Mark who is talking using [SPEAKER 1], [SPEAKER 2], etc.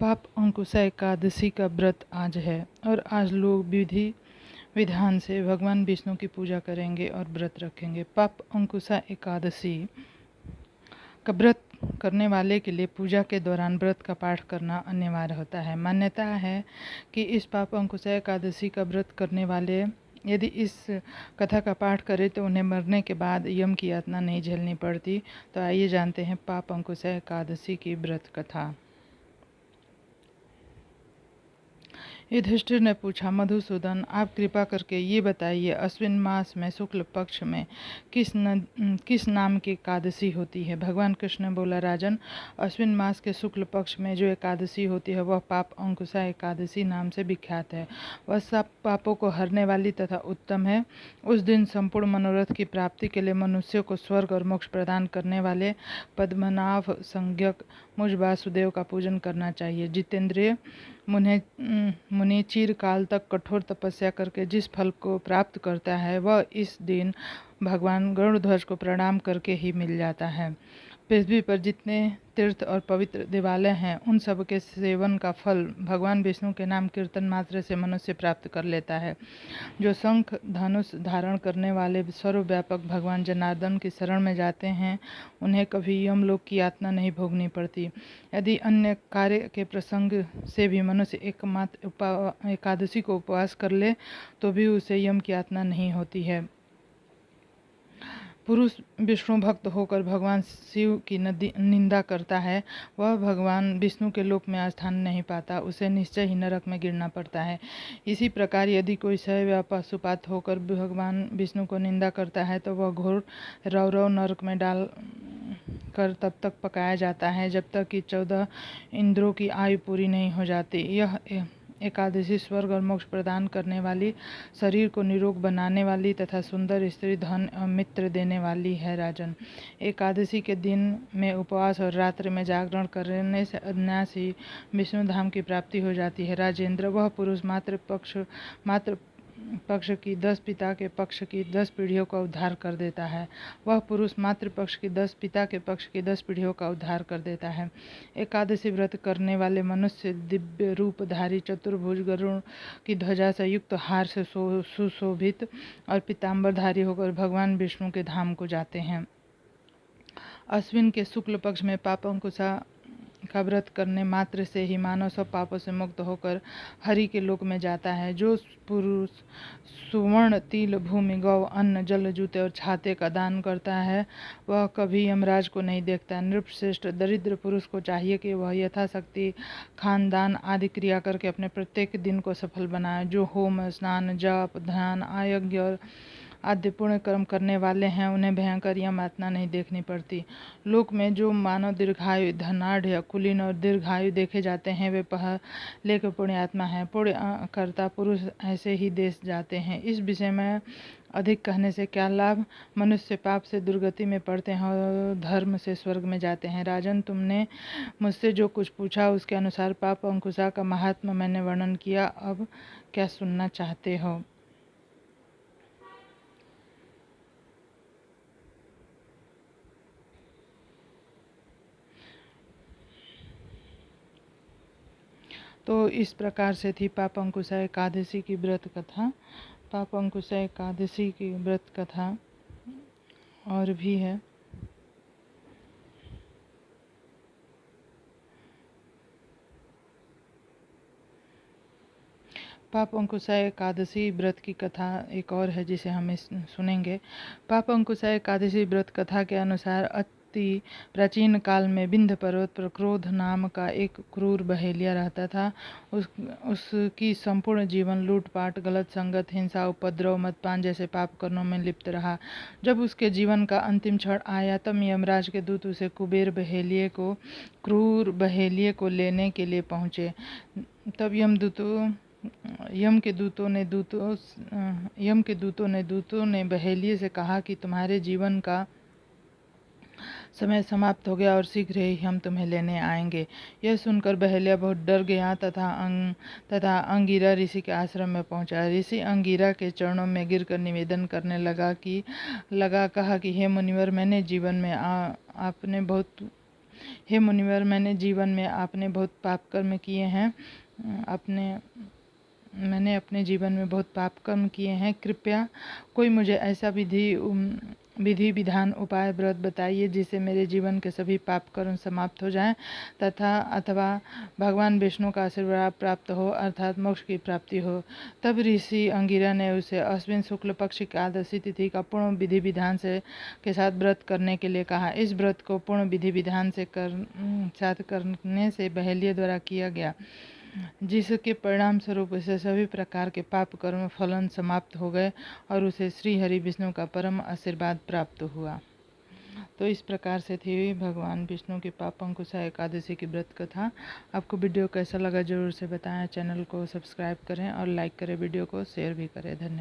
[SPEAKER 1] पाप अंकुशा एकादशी का व्रत आज है और आज लोग विधि विधान से भगवान विष्णु की पूजा करेंगे और व्रत रखेंगे। पाप अंकुशा एकादशी का व्रत करने वाले के लिए पूजा के दौरान व्रत का पाठ करना अनिवार्य होता है। मान्यता है कि इस पाप अंकुशा एकादशी का व्रत करने वाले यदि इस कथा का पाठ करें तो उन्हें मरने के बाद यम की यातना नहीं झेलनी पड़ती। तो आइए जानते हैं पाप अंकुशा एकादशी की व्रत कथा। युधिष्ठिर ने पूछा, मधुसूदन, आप कृपा करके ये बताइए, अश्विन मास में शुक्ल पक्ष में किस नाम की एकादशी होती है? भगवान कृष्ण ने बोला, राजन, अश्विन मास के शुक्ल पक्ष में जो एकादशी होती है वह पाप अंकुशा एकादशी नाम से विख्यात है। वह सब पापों को हरने वाली तथा उत्तम है। उस दिन संपूर्ण मनोरथ की प्राप्ति के लिए मनुष्यों को स्वर्ग और मोक्ष प्रदान करने वाले पद्मनाभ संज्ञक मुझ वासुदेव का पूजन करना चाहिए। जितेंद्रिय मुनि चिरकाल तक कठोर तपस्या करके जिस फल को प्राप्त करता है वह इस दिन भगवान गरुड़ध्वज को प्रणाम करके ही मिल जाता है। पृथ्वी पर जितने तीर्थ और पवित्र देवालय हैं उन सब के सेवन का फल भगवान विष्णु के नाम कीर्तन मात्र से मनुष्य प्राप्त कर लेता है। जो शंख धनुष धारण करने वाले सर्वव्यापक भगवान जनार्दन की शरण में जाते हैं उन्हें कभी यमलोक की यातना नहीं भोगनी पड़ती। यदि अन्य कार्य के प्रसंग से भी मनुष्य एकमात्र एकादशी को उपवास कर ले तो भी उसे यम की यातना नहीं होती है। पुरुष विष्णु भक्त होकर भगवान शिव की निंदा करता है वह भगवान विष्णु के लोक में स्थान नहीं पाता, उसे निश्चय ही नरक में गिरना पड़ता है। इसी प्रकार यदि कोई शैव या पशुपात होकर भगवान विष्णु को निंदा करता है तो वह घोर रौरव नरक में डाल कर तब तक पकाया जाता है जब तक कि 14 इंद्रों की आयु पूरी नहीं हो जाती। यह एकादशी स्वर्ग और मोक्ष प्रदान करने वाली, शरीर को निरोग बनाने वाली तथा सुंदर स्त्री, धन और मित्र देने वाली है। राजन, एकादशी के दिन में उपवास और रात्रि में जागरण करने से अनायास ही विष्णु धाम की प्राप्ति हो जाती है। राजेंद्र, वह पुरुष मात्र पक्ष की 10 पिता के पक्ष की 10 पीढ़ियों का उद्धार कर देता है। वह पुरुष मातृ पक्ष की 10 पिता के पक्ष की 10 पीढ़ियों का उद्धार कर देता है। एकादशी व्रत करने वाले मनुष्य दिव्य रूपधारी चतुर्भुज गरुड़ की ध्वजा से युक्त हार से सुशोभित और पीताम्बरधारी होकर भगवान विष्णु के धाम को जाते हैं। अश्विन के शुक्ल पक्ष में पापंकुशा का व्रत करने मात्र से ही मानव सब पापों से मुक्त होकर हरि के लोक में जाता है। जो पुरुष सुवर्ण, तिल, भूमि, गौ, अन्न, जल, जूते और छाते का दान करता है वह कभी यमराज को नहीं देखता। नृपश्रेष्ठ दरिद्र पुरुष को चाहिए कि वह यथाशक्ति खानदान आदि क्रिया करके अपने प्रत्येक दिन को सफल बनाए। जो होम, स्नान, जप, ध्यान, आयज्ञ और आद्य पुण्य कर्म करने वाले हैं उन्हें भयंकर यम यातना नहीं देखनी पड़ती। लोक में जो मानव दीर्घायु, धनाढ़, कुलीन और दीर्घायु देखे जाते हैं वे पहले के पुण्यात्मा हैं। पुण्य कर्ता पुरुष ऐसे ही देश जाते हैं। इस विषय में अधिक कहने से क्या लाभ? मनुष्य पाप से दुर्गति में पड़ते हैं और धर्म से स्वर्ग में जाते हैं। राजन, तुमने मुझसे जो कुछ पूछा उसके अनुसार पाप अंकुशा का महात्मा मैंने वर्णन किया। अब क्या सुनना चाहते हो? तो इस प्रकार से थी पाप अंकुशा एकादशी की व्रत कथा। पाप अंकुशा एकादशी की व्रत कथा और भी है। पाप अंकुशा एकादशी व्रत की कथा एक और है जिसे हम सुनेंगे। पाप अंकुशा एकादशी व्रत कथा के अनुसार अति प्राचीन काल में विंध्य पर्वत पर क्रोध नाम का एक क्रूर बहेलिया रहता था। उसकी संपूर्ण जीवन लूटपाट, गलत संगत, हिंसा, उपद्रव, मदपान जैसे पाप कर्मों में लिप्त रहा। जब उसके जीवन का अंतिम क्षण आया तब यमराज के दूत उसे क्रूर बहेलिए को लेने के लिए पहुंचे। तब यम के दूतों ने बहेलिए से कहा कि तुम्हारे जीवन का समय समाप्त हो गया और शीघ्र ही हम तुम्हें लेने आएंगे। यह सुनकर बहेलिया बहुत डर गया तथा अंगिरा ऋषि के आश्रम में पहुंचा। ऋषि अंगिरा के चरणों में गिरकर निवेदन करने कहा कि हे मुनिवर, मैंने जीवन में आपने बहुत हे मुनिवर, मैंने जीवन में आपने बहुत पाप कर्म किए हैं, मैंने अपने जीवन में बहुत पाप कर्म किए हैं। कृपया कोई मुझे ऐसा विधि विधान उपाय व्रत बताइए जिससे मेरे जीवन के सभी पाप कर्म समाप्त हो जाएं अथवा भगवान विष्णु का आशीर्वाद प्राप्त हो, अर्थात मोक्ष की प्राप्ति हो। तब ऋषि अंगिरा ने उसे अश्विन शुक्ल पक्ष की एकादशी तिथि का पूर्ण विधि विधान के साथ व्रत करने के लिए कहा। इस व्रत को पूर्ण विधि विधान से साथ करने से बहेलिया द्वारा किया गया, जिसके परिणाम स्वरूप उसे सभी प्रकार के पाप कर्म फलन समाप्त हो गए और उसे श्री हरि विष्णु का परम आशीर्वाद प्राप्त हुआ। तो इस प्रकार से थी भगवान विष्णु की पाप अंकुशा एकादशी की व्रत कथा। आपको वीडियो कैसा लगा जरूर से बताएं। चैनल को सब्सक्राइब करें और लाइक करें, वीडियो को शेयर भी करें। धन्यवाद।